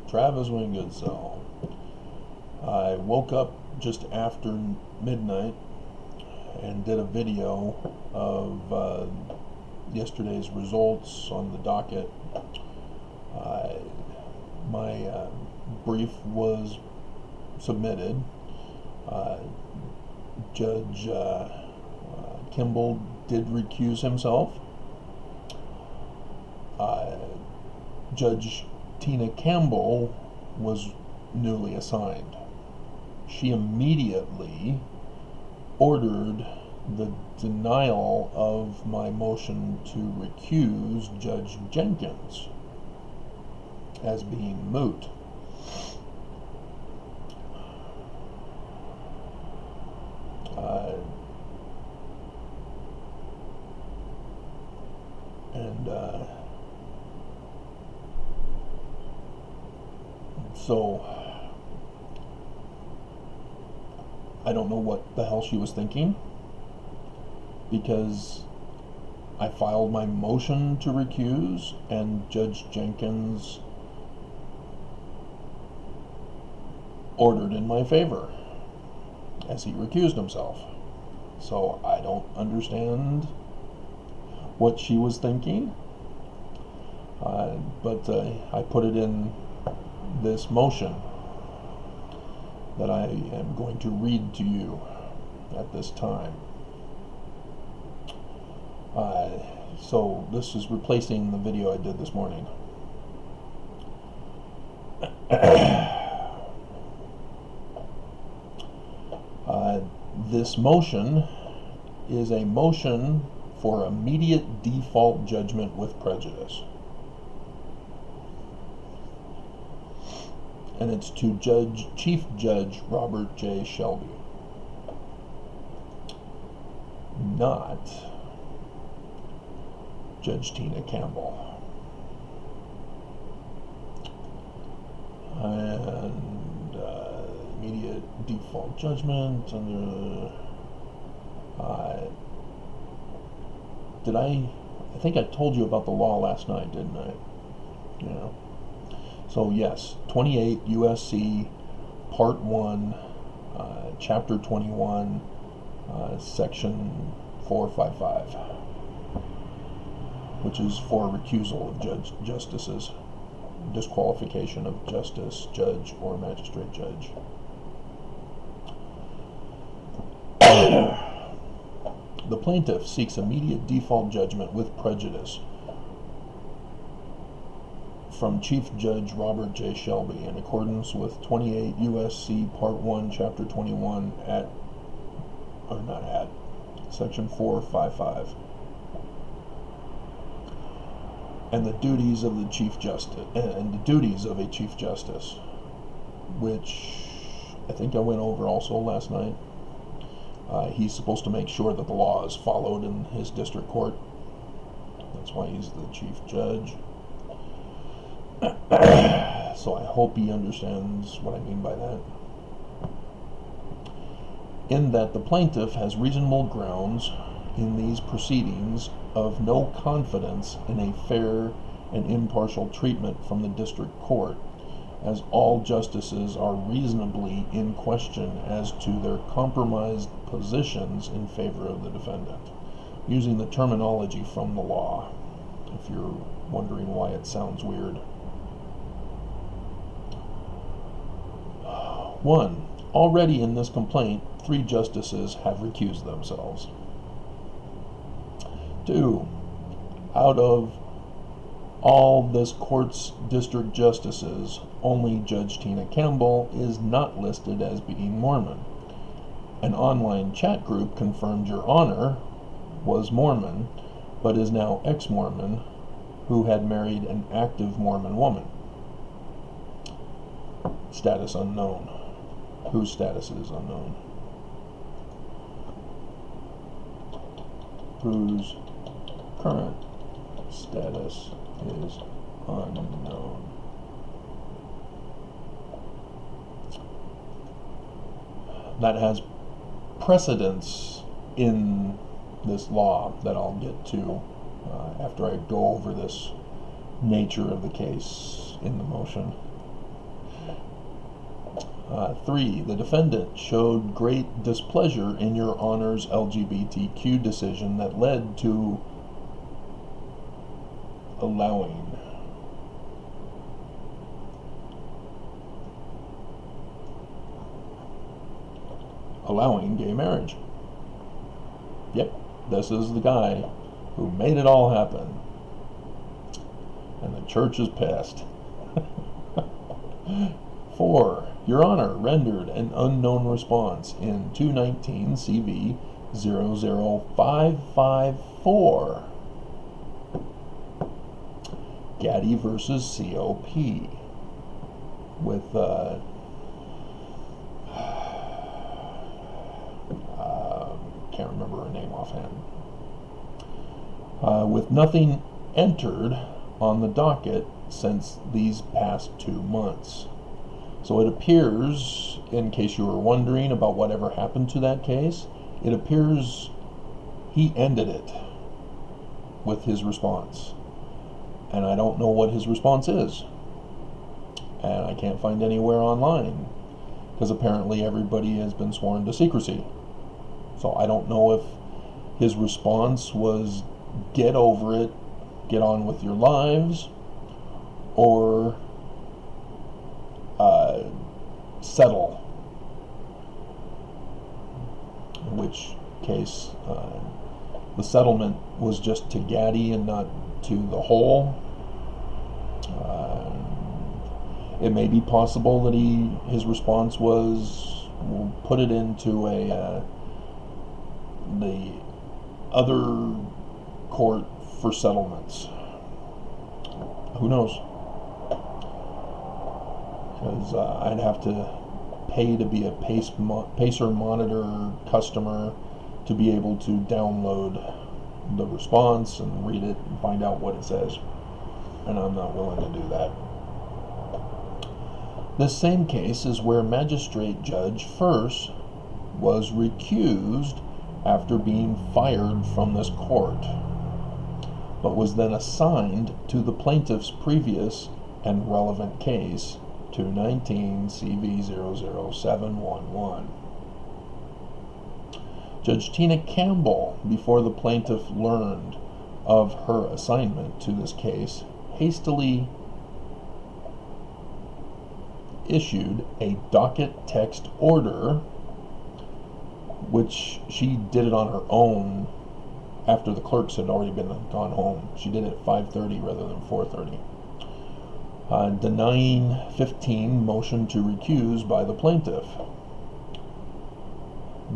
Travis with Goodsell. I woke up just after midnight and did a video of yesterday's results on the docket. My brief was submitted. Judge Kimball did recuse himself. Judge Tina Campbell was newly assigned. She immediately ordered the denial of my motion to recuse Judge Jenkins as being moot. So I don't know what the hell she was thinking, because I filed my motion to recuse and Judge Jenkins ordered in my favor as he recused himself. So I don't understand what she was thinking, but I put it in this motion that I am going to read to you at this time. So this is replacing the video I did this morning. This motion is a motion for immediate default judgment with prejudice. And it's to Chief Judge Robert J. Shelby, not Judge Tina Campbell. And immediate default judgment under I think I told you about the law last night, didn't I? Yeah. So yes, 28 USC Part 1, Chapter 21, Section 455, which is for recusal of justices, disqualification of justice, judge, or magistrate judge. The plaintiff seeks immediate default judgment with prejudice from Chief Judge Robert J. Shelby in accordance with 28 USC Part 1, Chapter 21 Section 455, and the duties of the Chief Justice and the duties of a Chief Justice, which I think I went over also last night. He's supposed to make sure that the law is followed in his district court. That's why he's the Chief Judge. So I hope he understands what I mean by that. In that the plaintiff has reasonable grounds in these proceedings of no confidence in a fair and impartial treatment from the district court, as all justices are reasonably in question as to their compromised positions in favor of the defendant, using the terminology from the law, if you're wondering why it sounds weird. 1. Already in this complaint, 3 justices have recused themselves. 2. Out of all this court's district justices, only Judge Tina Campbell is not listed as being Mormon. An online chat group confirmed Your Honor was Mormon, but is now ex-Mormon, who had married an active Mormon woman. Status unknown. Whose status is unknown. Whose current status is unknown. That has precedence in this law that I'll get to after I go over this nature of the case in the motion. 3. The defendant showed great displeasure in your Honor's LGBTQ decision that led to allowing gay marriage. Yep, this is the guy who made it all happen. And the church is pissed. 4. Your Honor rendered an unknown response in 219 CV 00554. Gaddy versus COP. With can't remember her name offhand. With nothing entered on the docket since these past 2 months. So it appears, in case you were wondering about whatever happened to that case, it appears he ended it with his response. And I don't know what his response is. And I can't find anywhere online, because apparently everybody has been sworn to secrecy. So I don't know if his response was get over it, get on with your lives, or settle. In which case, the settlement was just to Gaddy and not to the whole. It may be possible that his response was, we'll put it into the other court for settlements. Who knows? Because I'd have to pay to be a Pacer Monitor customer to be able to download the response and read it and find out what it says. And I'm not willing to do that. This same case is where Magistrate Judge First was recused after being fired from this court, but was then assigned to the plaintiff's previous and relevant case, 219 CV 00711. Judge Tina Campbell, before the plaintiff learned of her assignment to this case, hastily issued a docket text order, which she did it on her own after the clerks had already gone home. She did it at 5:30 rather than 4:30. Denying 15 motion to recuse by the plaintiff.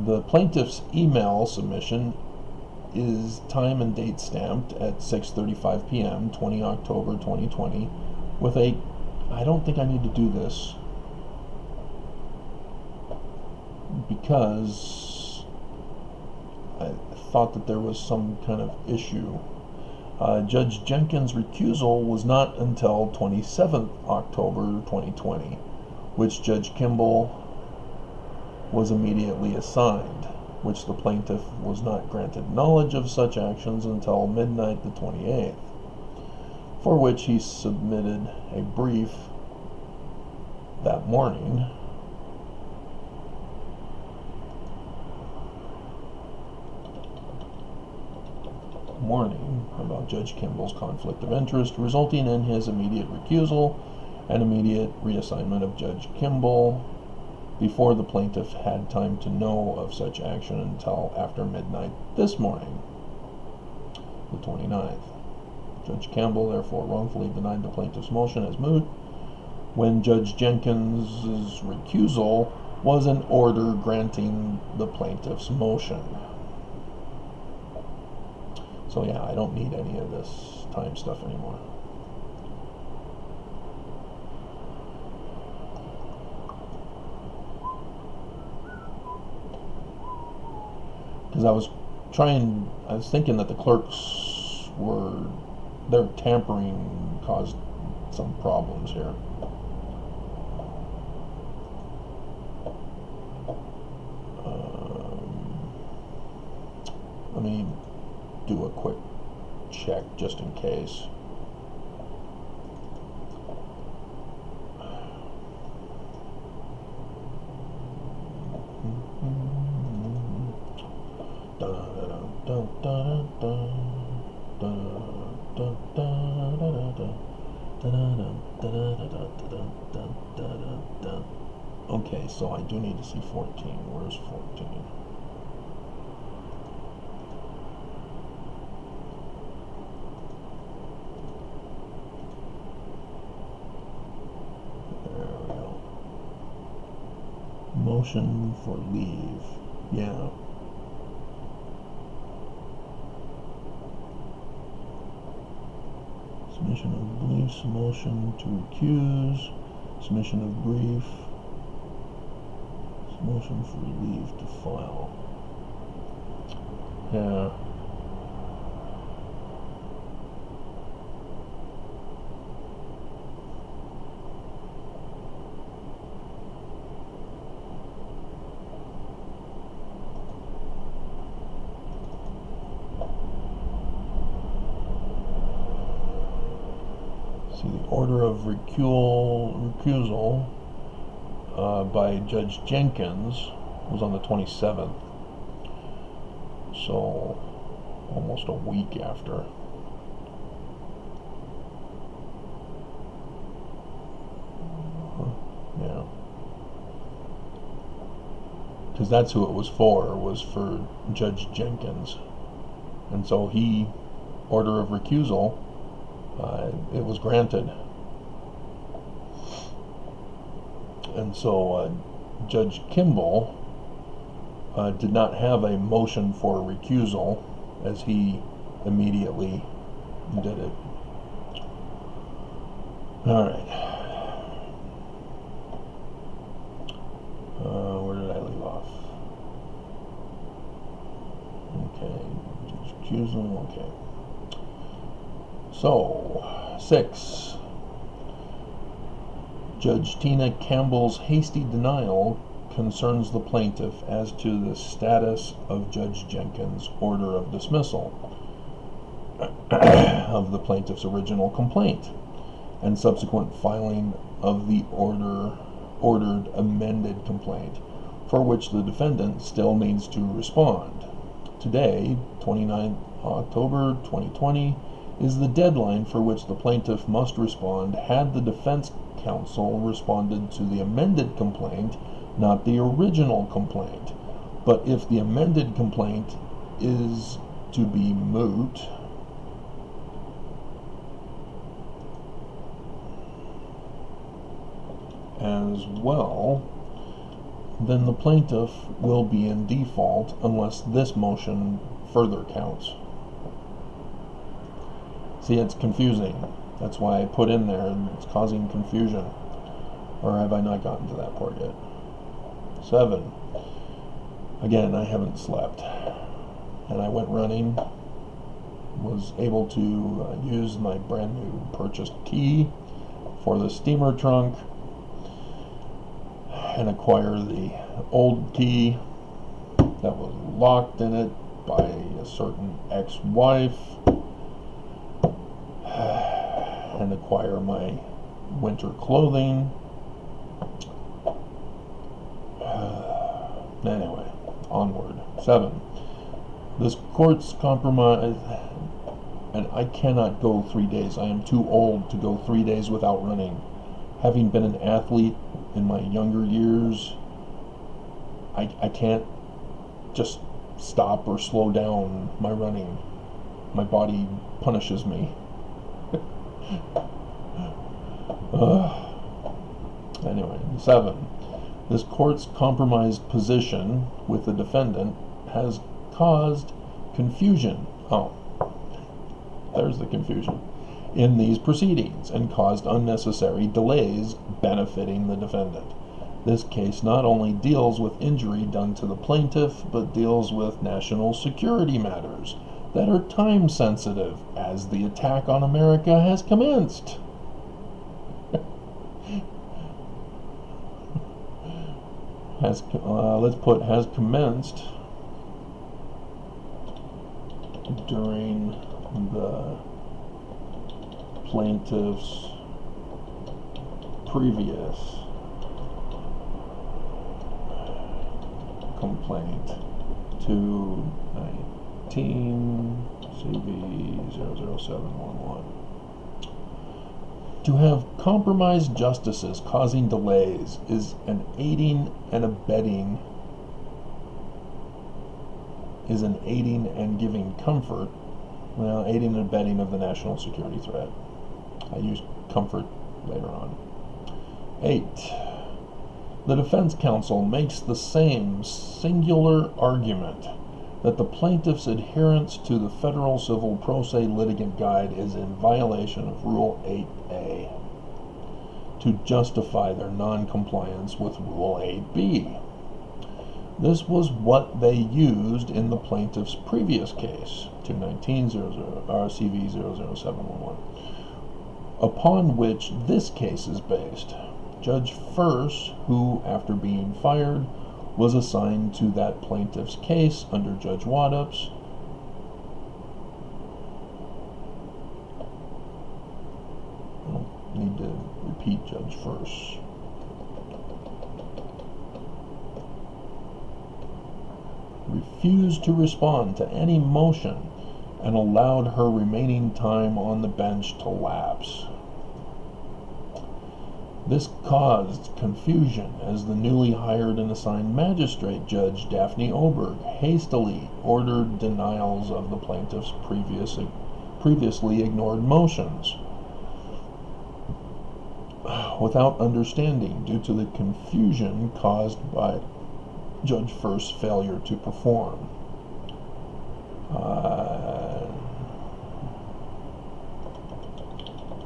The plaintiff's email submission is time and date stamped at 6:35 p.m. 20 October 2020 with a, I don't think I need to do this because I thought that there was some kind of issue. Judge Jenkins' recusal was not until 27th October 2020, which Judge Kimball was immediately assigned, which the plaintiff was not granted knowledge of such actions until midnight the 28th, for which he submitted a brief that morning. About Judge Kimball's conflict of interest, resulting in his immediate recusal and immediate reassignment of Judge Kimball before the plaintiff had time to know of such action until after midnight this morning, the 29th. Judge Campbell therefore wrongfully denied the plaintiff's motion as moot when Judge Jenkins' recusal was an order granting the plaintiff's motion. So yeah, I don't need any of this time stuff anymore. Because I was thinking that the clerks their tampering caused some problems here. Let me do a quick check just in case. Okay, so I do need to see 14. Where's 14? There we go. Motion for leave. Yeah. Submission of beliefs, motion to recuse, submission of brief, motion for leave to file. Yeah. See, the order of recusal by Judge Jenkins was on the 27th, so almost a week after. Yeah, because that's who it was for Judge Jenkins, and so he, order of recusal, it was granted. And so Judge Kimball did not have a motion for recusal, as he immediately did it. All right. Where did I leave off? Okay. Judge recusal. Okay. So 6. Judge Tina Campbell's hasty denial concerns the plaintiff as to the status of Judge Jenkins' order of dismissal of the plaintiff's original complaint and subsequent filing of the ordered amended complaint, for which the defendant still needs to respond. Today, 29 October 2020, is the deadline for which the plaintiff must respond had the defense counsel responded to the amended complaint, not the original complaint. But if the amended complaint is to be moot, as well, then the plaintiff will be in default unless this motion further counts. See, it's confusing. That's why I put in there, and it's causing confusion. Or have I not gotten to that part yet? 7. Again, I haven't slept. And I went running, was able to use my brand new purchased key for the steamer trunk and acquire the old key that was locked in it by a certain ex-wife, and acquire my winter clothing. Anyway, onward. 7. This court's compromise, and I cannot go 3 days. I am too old to go 3 days without running. Having been an athlete in my younger years, I can't just stop or slow down my running. My body punishes me. Anyway, 7. This court's compromised position with the defendant has caused confusion. Oh, there's the confusion. In these proceedings and caused unnecessary delays benefiting the defendant. This case not only deals with injury done to the plaintiff, but deals with national security matters that are time sensitive as the attack on America has commenced. Has commenced during the plaintiff's previous complaint to 19 CV00711. To have compromised justices causing delays is an aiding and giving comfort. Well, aiding and abetting of the national security threat. I use comfort later on. 8. The defense counsel makes the same singular argument that the plaintiff's adherence to the Federal Civil Pro Se Litigant Guide is in violation of Rule 8A to justify their non-compliance with Rule 8B. This was what they used in the plaintiff's previous case, 219-00 CV00711, upon which this case is based. Judge First, who, after being fired, was assigned to that plaintiff's case under Judge Waddups, I need to repeat Judge First. Refused to respond to any motion and allowed her remaining time on the bench to lapse. This caused confusion as the newly hired and assigned magistrate judge, Daphne Oberg, hastily ordered denials of the plaintiff's previously ignored motions without understanding due to the confusion caused by Judge First's failure to perform.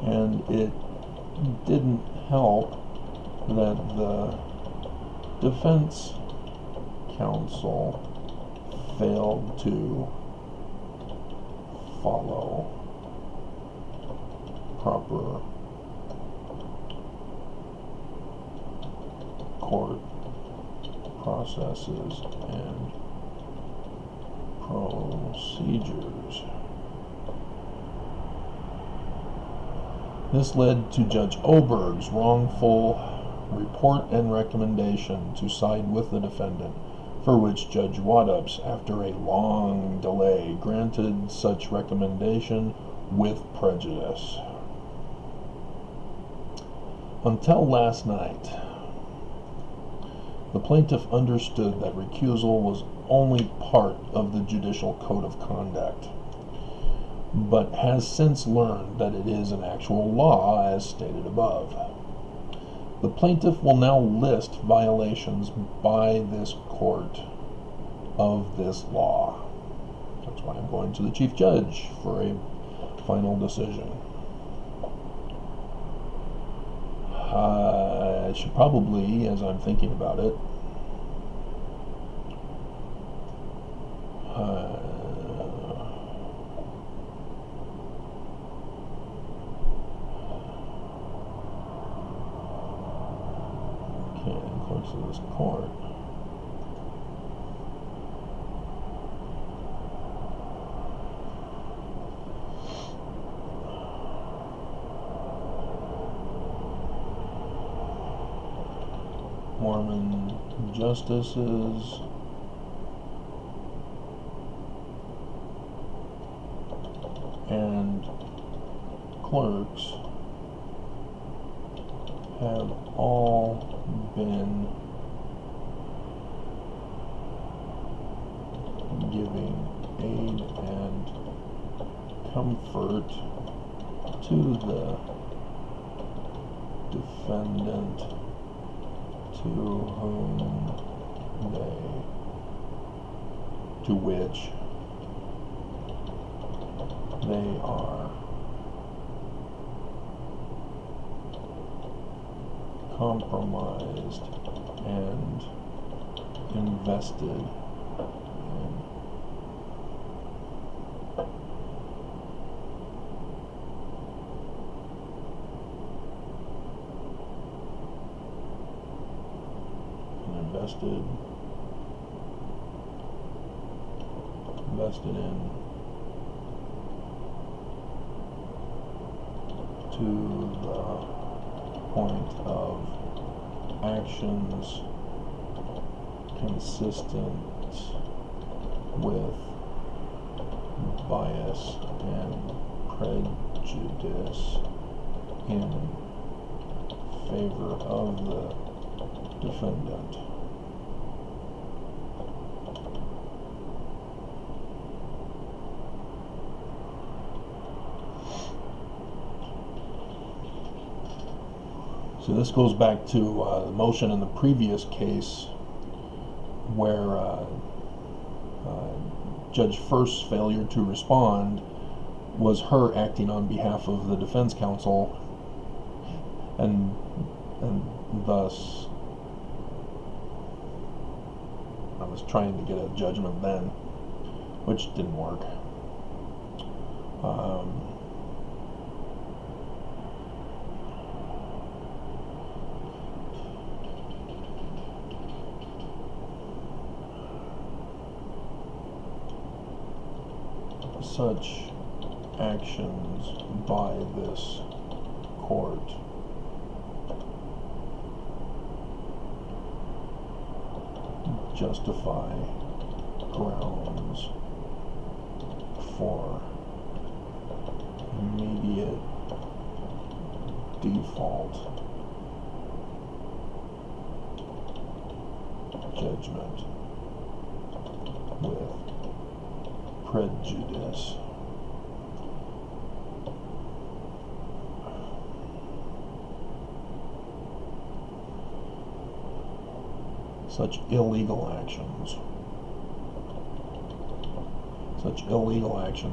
And it didn't help that the defense counsel failed to follow proper court processes and procedures. This led to Judge Oberg's wrongful report and recommendation to side with the defendant, for which Judge Waddups, after a long delay, granted such recommendation with prejudice. Until last night, the plaintiff understood that recusal was only part of the judicial code of conduct, but has since learned that it is an actual law as stated above. The plaintiff will now list violations by this court of this law. That's why I'm going to the Chief Judge for a final decision. I should probably, as I'm thinking about it, close to this court. Mormon justices and clerks have all been giving aid and comfort to the defendant, to which they are compromised and invested in. Invested in to the point of actions consistent with bias and prejudice in favor of the defendant. So this goes back to the motion in the previous case where Judge First's failure to respond was her acting on behalf of the defense counsel, and thus I was trying to get a judgment then, which didn't work. Such actions by this court justify grounds for immediate default judgment with prejudice. Such illegal actions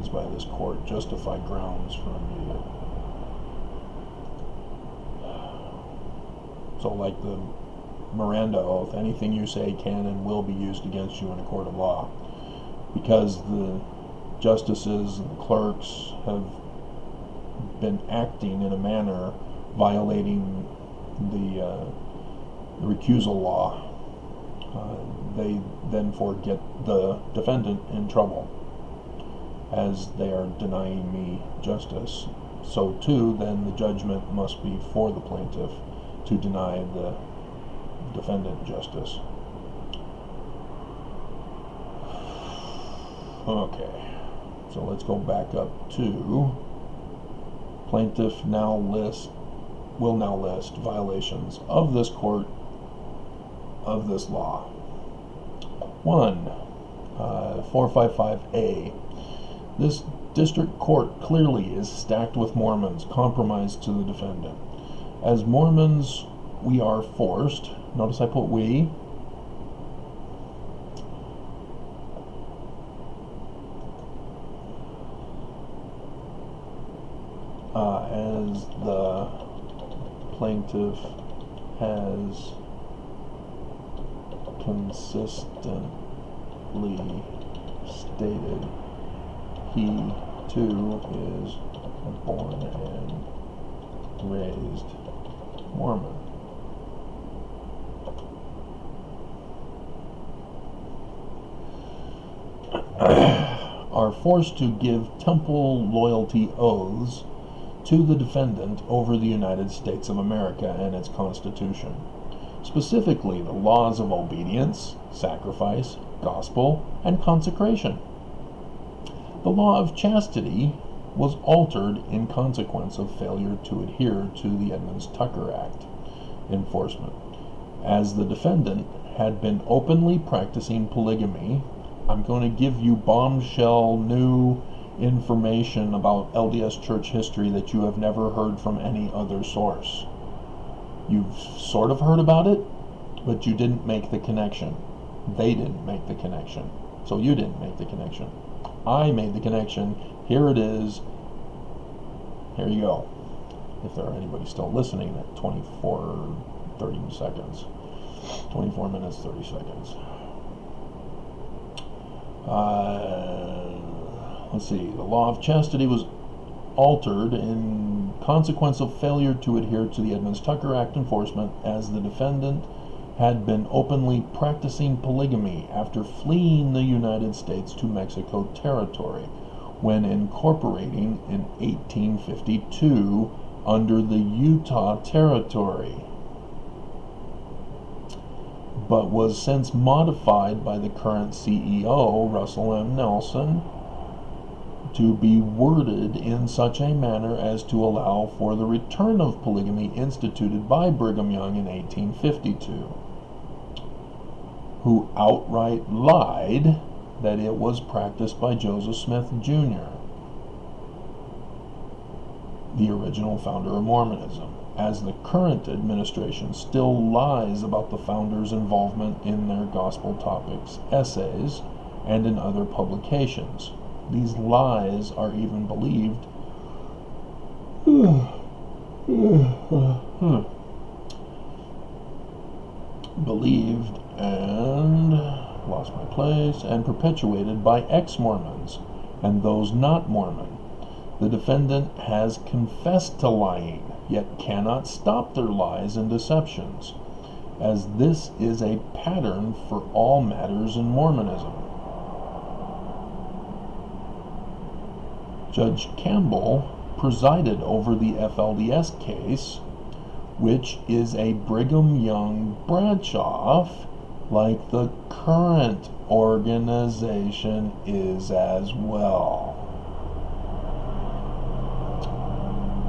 by this court justify grounds for immediate. So like the Miranda oath, anything you say can and will be used against you in a court of law. Because the justices and the clerks have been acting in a manner violating the recusal law, they then get the defendant in trouble, as they are denying me justice. So too, then the judgment must be for the plaintiff to deny the defendant justice. Okay, so let's go back up to plaintiff will now list violations of this court of this law. 1. 455A. This district court clearly is stacked with Mormons compromised to the defendant. As Mormons, we are forced, notice I put we, as the plaintiff has consistently stated, he too is a born and raised Mormon. Are forced to give temple loyalty oaths to the defendant over the United States of America and its Constitution, specifically the laws of obedience, sacrifice, gospel, and consecration. The law of chastity was altered in consequence of failure to adhere to the Edmunds-Tucker Act enforcement, as the defendant had been openly practicing polygamy. I'm going to give you bombshell new information about LDS church history that you have never heard from any other source. You've sort of heard about it, but you didn't make the connection. They didn't make the connection. So you didn't make the connection. I made the connection. Here it is. Here you go. If there are anybody still listening at 30 seconds. 24 minutes, 30 seconds. Let's see. The law of chastity was altered in consequence of failure to adhere to the Edmunds-Tucker Act enforcement, as the defendant had been openly practicing polygamy after fleeing the United States to Mexico territory when incorporating in 1852 under the Utah Territory, but was since modified by the current CEO, Russell M. Nelson, to be worded in such a manner as to allow for the return of polygamy instituted by Brigham Young in 1852, who outright lied that it was practiced by Joseph Smith Jr., the original founder of Mormonism, as the current administration still lies about the founders' involvement in their gospel topics, essays, and in other publications. These lies are even believed and perpetuated by ex-Mormons and those not Mormon. The defendant has confessed to lying, yet cannot stop their lies and deceptions, as this is a pattern for all matters in Mormonism. Judge Campbell presided over the FLDS case, which is a Brigham Young branch-off, like the current organization is as well.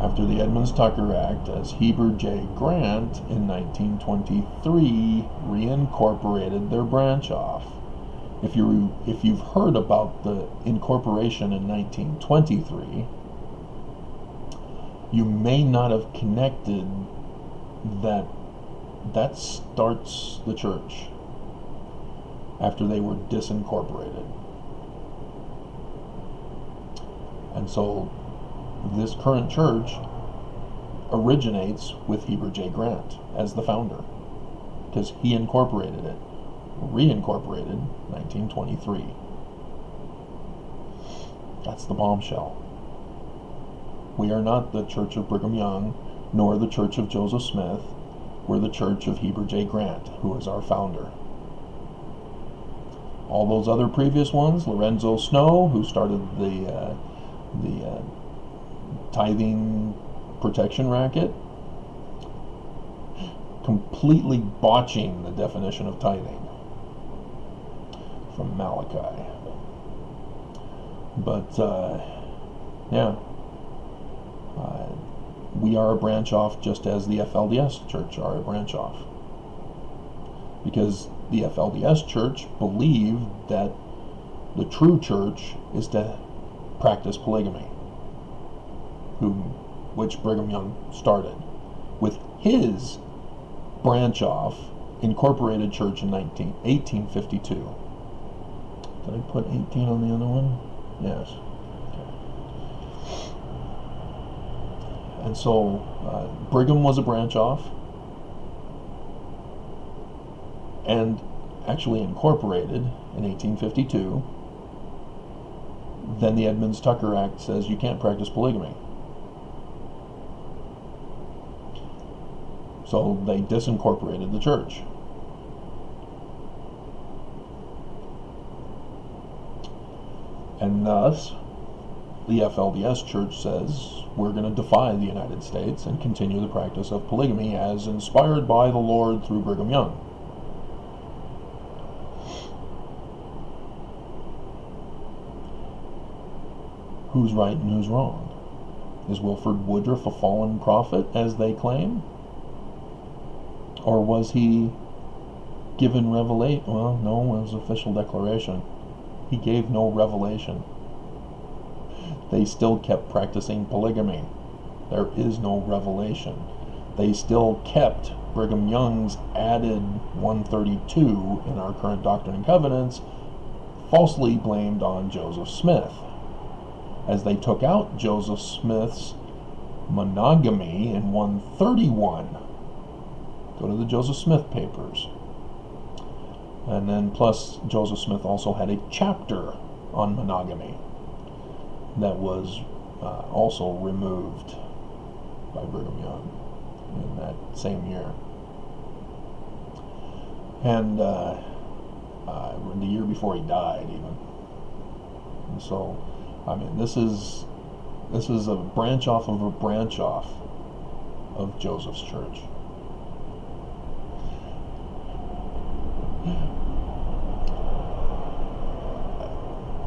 After the Edmunds-Tucker Act, as Heber J. Grant in 1923 reincorporated their branch-off. If you've heard about the incorporation in 1923, you may not have connected that starts the church after they were disincorporated. And so this current church originates with Heber J. Grant as the founder, because he incorporated it, reincorporated 1923. That's the bombshell. We are not the Church of Brigham Young, nor the Church of Joseph Smith. We're the Church of Heber J. Grant, who is our founder. All those other previous ones, Lorenzo Snow, who started the tithing protection racket, completely botching the definition of tithing from Malachi. But we are a branch off, just as the FLDS church are a branch off, because the FLDS church believed that the true church is to practice polygamy, which Brigham Young started with his branch off incorporated church in 1852. Did I put 18 on the other one? Yes. Okay. And so Brigham was a branch off and actually incorporated in 1852. Then the Edmunds-Tucker Act says you can't practice polygamy. So they disincorporated the church. And thus, the FLDS church says we're going to defy the United States and continue the practice of polygamy as inspired by the Lord through Brigham Young. Who's right and who's wrong? Is Wilford Woodruff a fallen prophet, as they claim? Or was he given revelation? Well, no, it was an official declaration. He gave no revelation. They still kept practicing polygamy. There is no revelation. They still kept Brigham Young's added 132 in our current Doctrine and Covenants, falsely blamed on Joseph Smith, as they took out Joseph Smith's monogamy in 131. Go to the Joseph Smith papers. And then plus Joseph Smith also had a chapter on monogamy that was also removed by Brigham Young in that same year. And the year before he died even. And so, I mean, this is a branch off of a branch off of Joseph's church.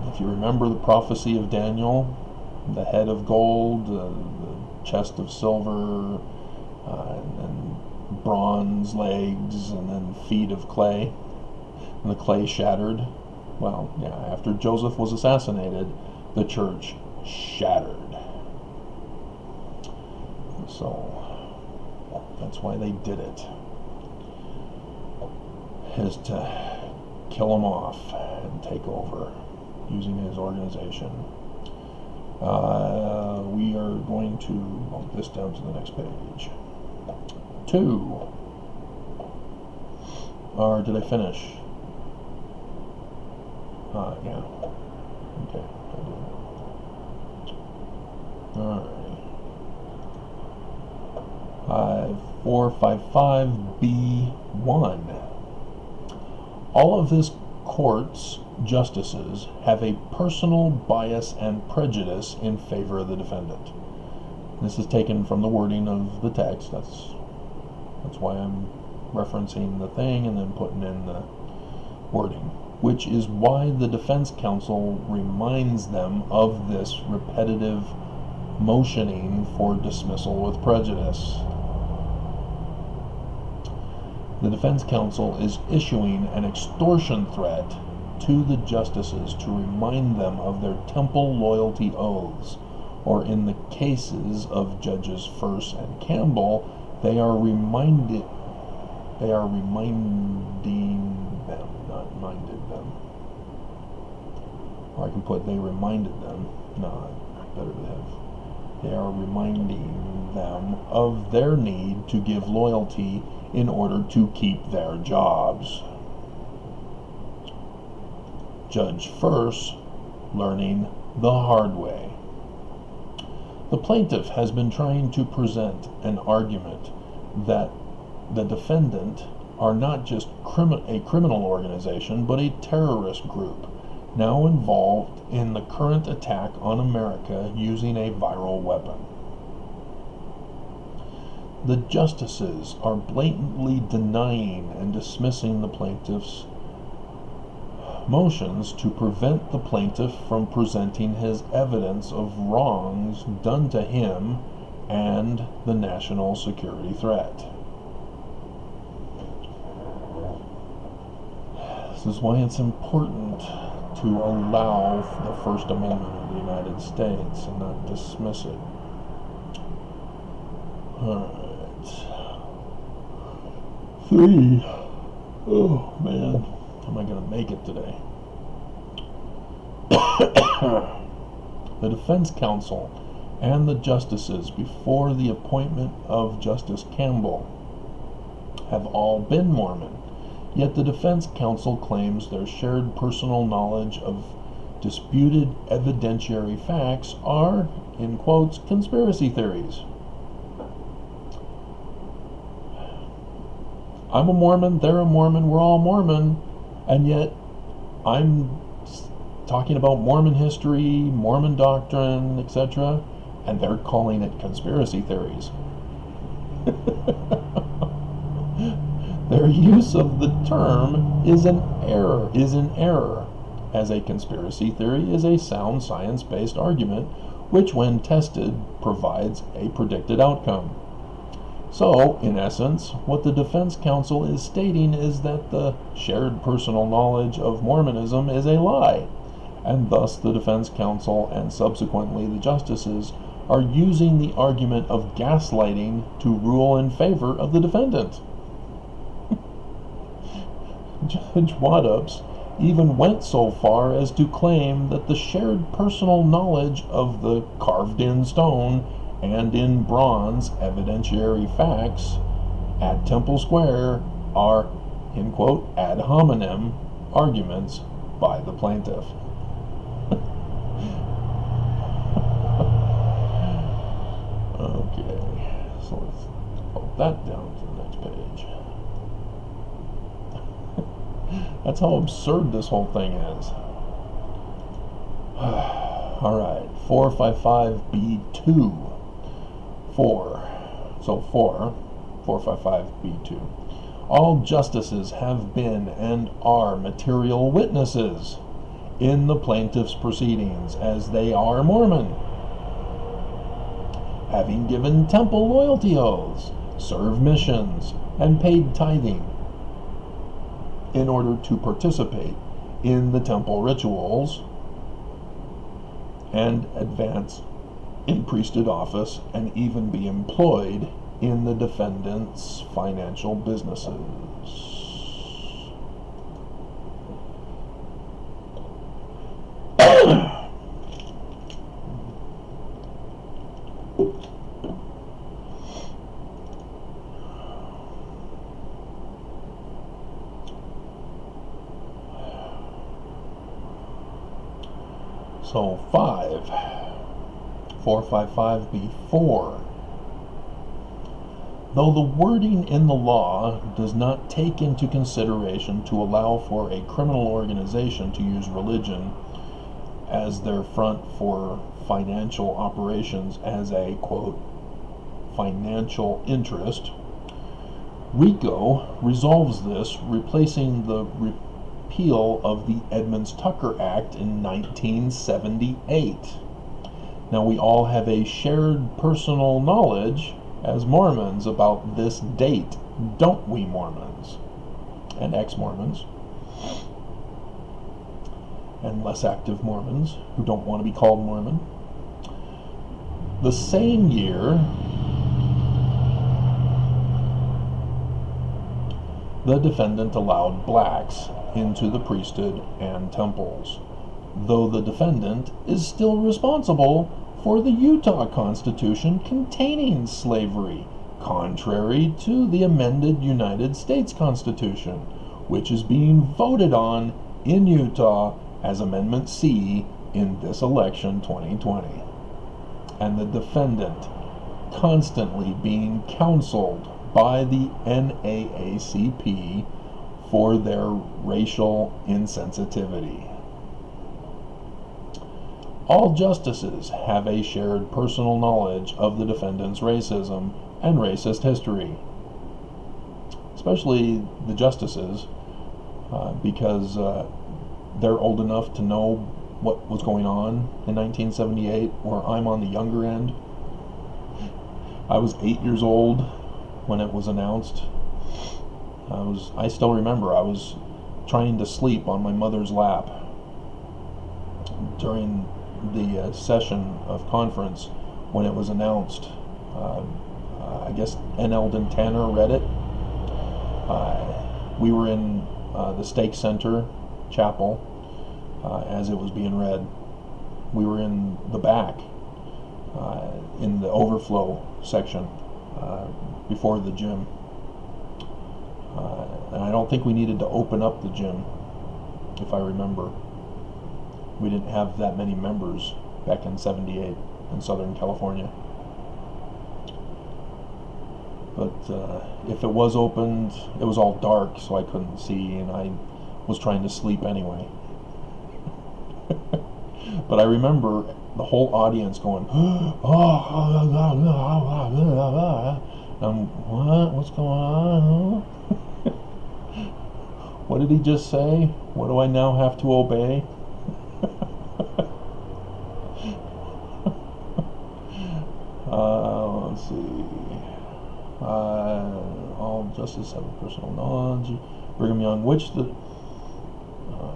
The If you remember the prophecy of Daniel, the head of gold, the chest of silver, and bronze legs, and then feet of clay, and the clay shattered. Well, yeah, after Joseph was assassinated, the church shattered. So that's why they did it, is to kill him off and take over using his organization. We are going to bump this down to the next page. 2. Or did I finish? Yeah. Okay, I did. Alright. 455B1. All of this court's justices have a personal bias and prejudice in favor of the defendant. This is taken from the wording of the text. That's why I'm referencing the thing and then putting in the wording, which is why the defense counsel reminds them of this repetitive motioning for dismissal with prejudice. The defense counsel is issuing an extortion threat to the justices to remind them of their temple loyalty oaths, or in the cases of Judges First and Campbell, they are reminding them, not minded them. Or I can put they reminded them. No, better to have. They are reminding them of their need to give loyalty in order to keep their jobs. Judge First, learning the hard way. The plaintiff has been trying to present an argument that the defendant are not just a criminal organization, but a terrorist group, now involved in the current attack on America using a viral weapon. The justices are blatantly denying and dismissing the plaintiff's motions to prevent the plaintiff from presenting his evidence of wrongs done to him and the national security threat. This is why it's important to allow the First Amendment of the United States and not dismiss it. Alright. 3. Oh man, am I going to make it today? The defense counsel and the justices before the appointment of Justice Campbell have all been Mormon, yet the defense counsel claims their shared personal knowledge of disputed evidentiary facts are, in quotes, conspiracy theories. I'm a Mormon, they're a Mormon, we're all Mormon, and yet I'm talking about Mormon history, Mormon doctrine, etc., and they're calling it conspiracy theories. Their use of the term is in error, as a conspiracy theory is a sound science-based argument which, when tested, provides a predicted outcome. So, in essence, what the defense counsel is stating is that the shared personal knowledge of Mormonism is a lie, and thus the defense counsel and subsequently the justices are using the argument of gaslighting to rule in favor of the defendant. Judge Waddups even went so far as to claim that the shared personal knowledge of the carved-in stone and in bronze evidentiary facts at Temple Square are, in quote, ad hominem arguments by the plaintiff. Okay, so let's put that down to the next page. That's how absurd this whole thing is. Alright, 455B2. 455B2. All justices have been and are material witnesses in the plaintiff's proceedings, as they are Mormon, having given temple loyalty oaths, served missions, and paid tithing in order to participate in the temple rituals and advance in priesthood office and even be employed in the defendant's financial businesses. So 455B4. Though the wording in the law does not take into consideration to allow for a criminal organization to use religion as their front for financial operations as a, quote, financial interest, RICO resolves this, replacing the repeal of the Edmunds-Tucker Act in 1978. Now, we all have a shared personal knowledge as Mormons about this date, don't we, Mormons? And ex-Mormons. And less active Mormons who don't want to be called Mormon. The same year, the defendant allowed blacks into the priesthood and temples, though the defendant is still responsible for the Utah Constitution containing slavery, contrary to the amended United States Constitution, which is being voted on in Utah as Amendment C in this election 2020. And the defendant constantly being counseled by the NAACP for their racial insensitivity. All justices have a shared personal knowledge of the defendant's racism and racist history, especially the justices, because they're old enough to know what was going on in 1978, where I'm on the younger end. I was 8 years old when it was announced. I still remember I was trying to sleep on my mother's lap during the session of conference when it was announced. I guess N. Eldon Tanner read it. We were in the Stake Center chapel as it was being read. We were in the back in the overflow section before the gym. And I don't think we needed to open up the gym, if I remember. We didn't have that many members back in '78 in Southern California. But if it was opened, it was all dark, so I couldn't see, and I was trying to sleep anyway. But I remember the whole audience going, what's going on? What did he just say? What do I now have to obey? Let's see. All justice have a personal knowledge. Brigham Young,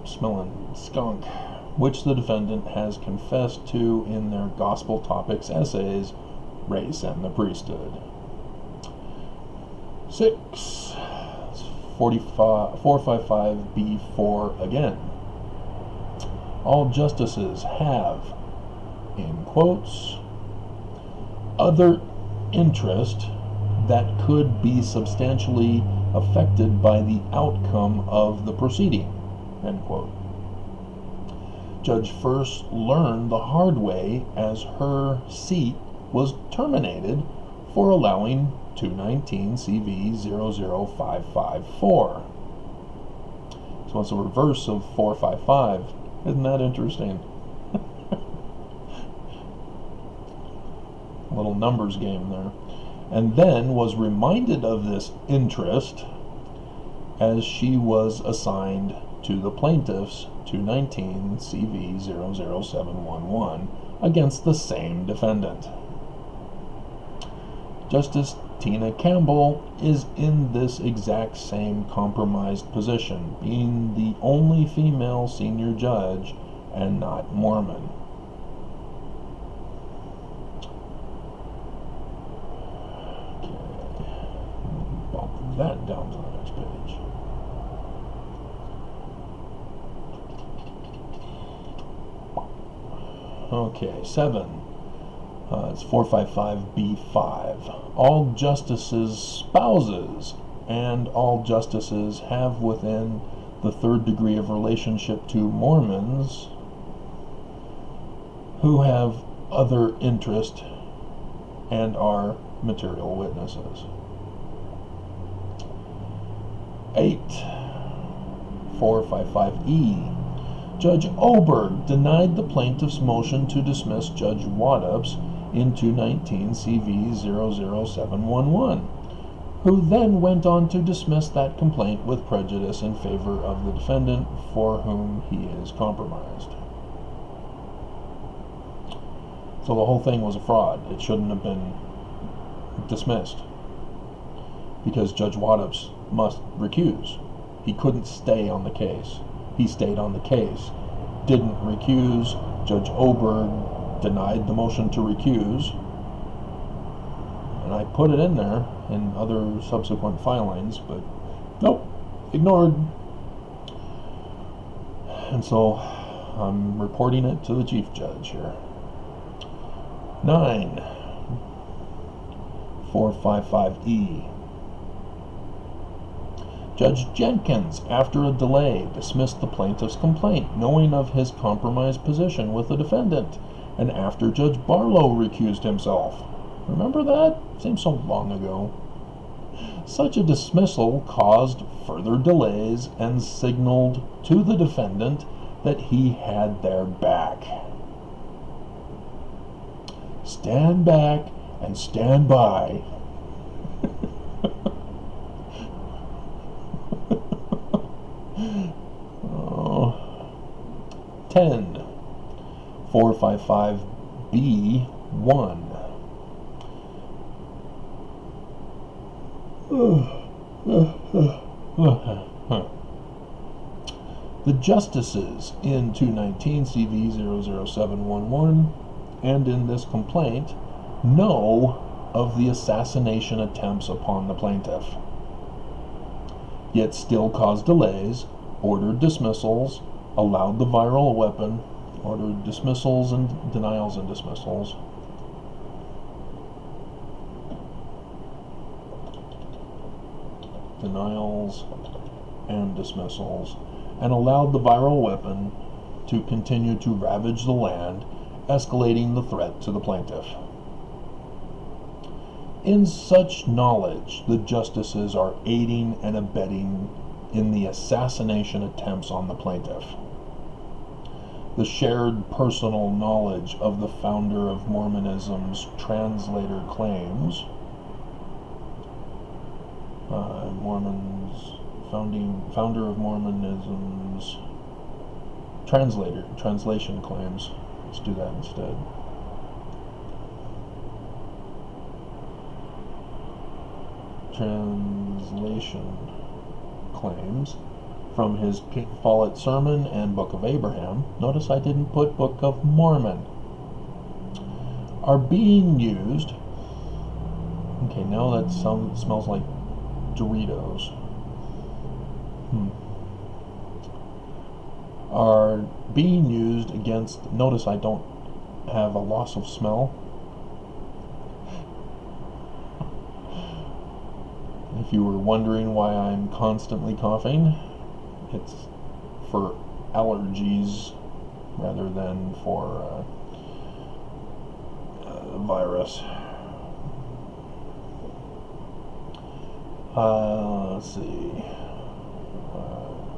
smelling skunk, which the defendant has confessed to in their gospel topics essays, Race and the Priesthood. 6. 455B4 again. All justices have, in quotes, other interest that could be substantially affected by the outcome of the proceeding, end quote. Judge first learned the hard way as her seat was terminated for allowing 219 CV 00554. So it's a reverse of 455. Isn't that interesting? A little numbers game there. And then was reminded of this interest as she was assigned to the plaintiff's 219 CV 00711 against the same defendant. Justice Tina Campbell is in this exact same compromised position, being the only female senior judge and not Mormon. Bump that down to the next page. Okay, 7. It's 455B5. All justices' spouses and all justices have within the third degree of relationship to Mormons who have other interest and are material witnesses. 8. 455E. Judge Oberg denied the plaintiff's motion to dismiss Judge Waddup's in 219 CV 00711, who then went on to dismiss that complaint with prejudice in favor of the defendant for whom he is compromised. So the whole thing was a fraud. It shouldn't have been dismissed because Judge Waddup's must recuse. He couldn't stay on the case. He stayed on the case, didn't recuse. Judge Oberg denied the motion to recuse, and I put it in there in other subsequent filings, but nope, ignored. And so I'm reporting it to the chief judge here. 9. 455E. Judge Jenkins, after a delay, dismissed the plaintiff's complaint, knowing of his compromised position with the defendant, and after Judge Barlow recused himself. Remember that? Seems so long ago. Such a dismissal caused further delays and signaled to the defendant that he had their back. Stand back and stand by. Oh. 10. 455B1. The justices in 219 CV 00711 and in this complaint know of the assassination attempts upon the plaintiff, yet still caused delays, ordered dismissals, allowed the viral weapon, ordered dismissals and denials and dismissals, and allowed the viral weapon to continue to ravage the land, escalating the threat to the plaintiff. In such knowledge, the justices are aiding and abetting in the assassination attempts on the plaintiff. The shared personal knowledge of the founder of Mormonism's translator claims, founder of Mormonism's translation claims. Let's do that instead. Translation claims from his King Follett sermon and Book of Abraham. Notice I didn't put Book of Mormon. Are being used. Okay, now that smells like Doritos. Are being used against. Notice I don't have a loss of smell. If you were wondering why I'm constantly coughing, it's for allergies rather than for virus. Let's see.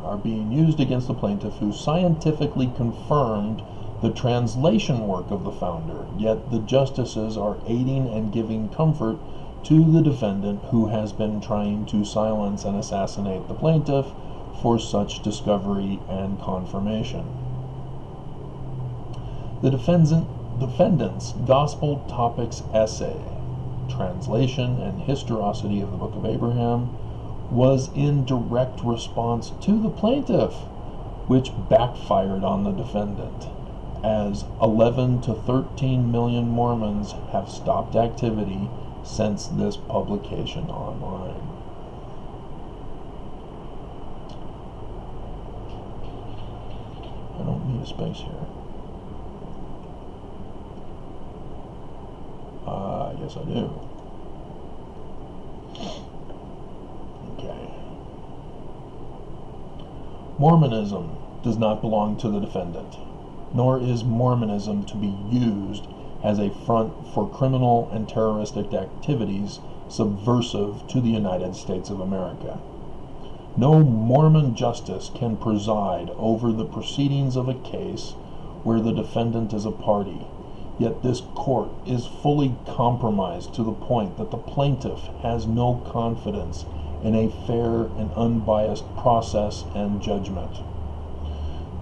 Are being used against the plaintiff who scientifically confirmed the translation work of the founder, yet the justices are aiding and giving comfort to the defendant who has been trying to silence and assassinate the plaintiff for such discovery and confirmation. The defendant's Gospel Topics essay, Translation and Historicity of the Book of Abraham, was in direct response to the plaintiff, which backfired on the defendant, as 11 to 13 million Mormons have stopped activity since this publication online. I don't need a space here. Yes, I do. Okay. Mormonism does not belong to the defendant, nor is Mormonism to be used as a front for criminal and terroristic activities subversive to the United States of America. No Mormon justice can preside over the proceedings of a case where the defendant is a party. Yet this court is fully compromised to the point that the plaintiff has no confidence in a fair and unbiased process and judgment.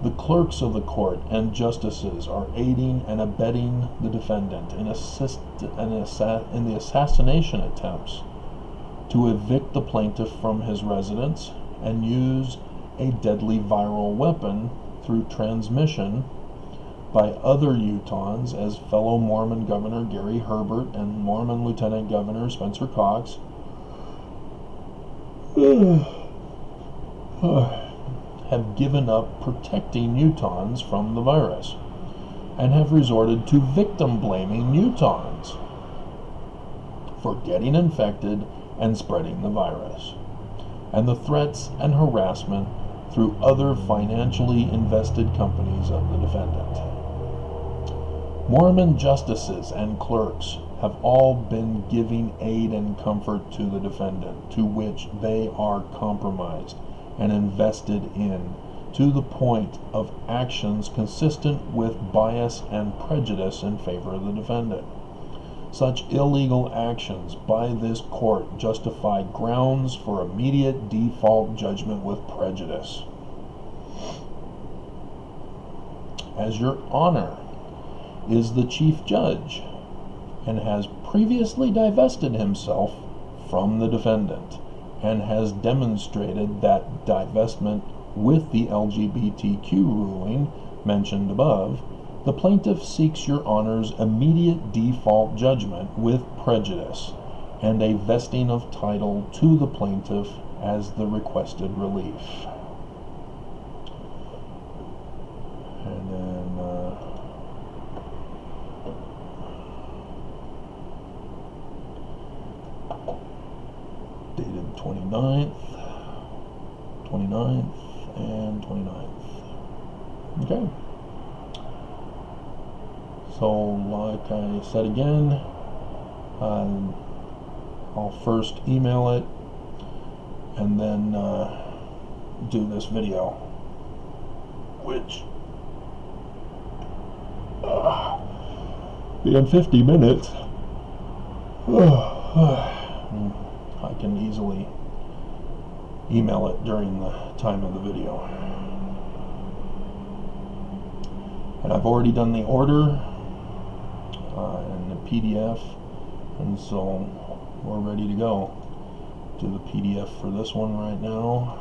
The clerks of the court and justices are aiding and abetting the defendant in the assassination attempts to evict the plaintiff from his residence and use a deadly viral weapon through transmission by other Utahns, as fellow Mormon Governor Gary Herbert and Mormon Lieutenant Governor Spencer Cox have given up protecting Utahns from the virus and have resorted to victim-blaming Utahns for getting infected and spreading the virus, and the threats and harassment through other financially invested companies of the defendant. Mormon justices and clerks have all been giving aid and comfort to the defendant, to which they are compromised and invested in, to the point of actions consistent with bias and prejudice in favor of the defendant. Such illegal actions by this court justify grounds for immediate default judgment with prejudice. As your honor is the chief judge and has previously divested himself from the defendant and has demonstrated that divestment with the LGBTQ ruling mentioned above, the plaintiff seeks your honor's immediate default judgment with prejudice and a vesting of title to the plaintiff as the requested relief. And then dated 29th and 29th. Okay. So, like I said again, I'll first email it and then do this video, which being 50 minutes, I can easily email it during the time of the video. And I've already done the order and the PDF, and so we're ready to go. Do the PDF for this one right now.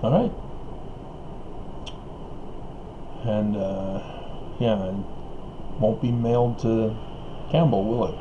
All right. And yeah, it won't be mailed to Campbell, will it?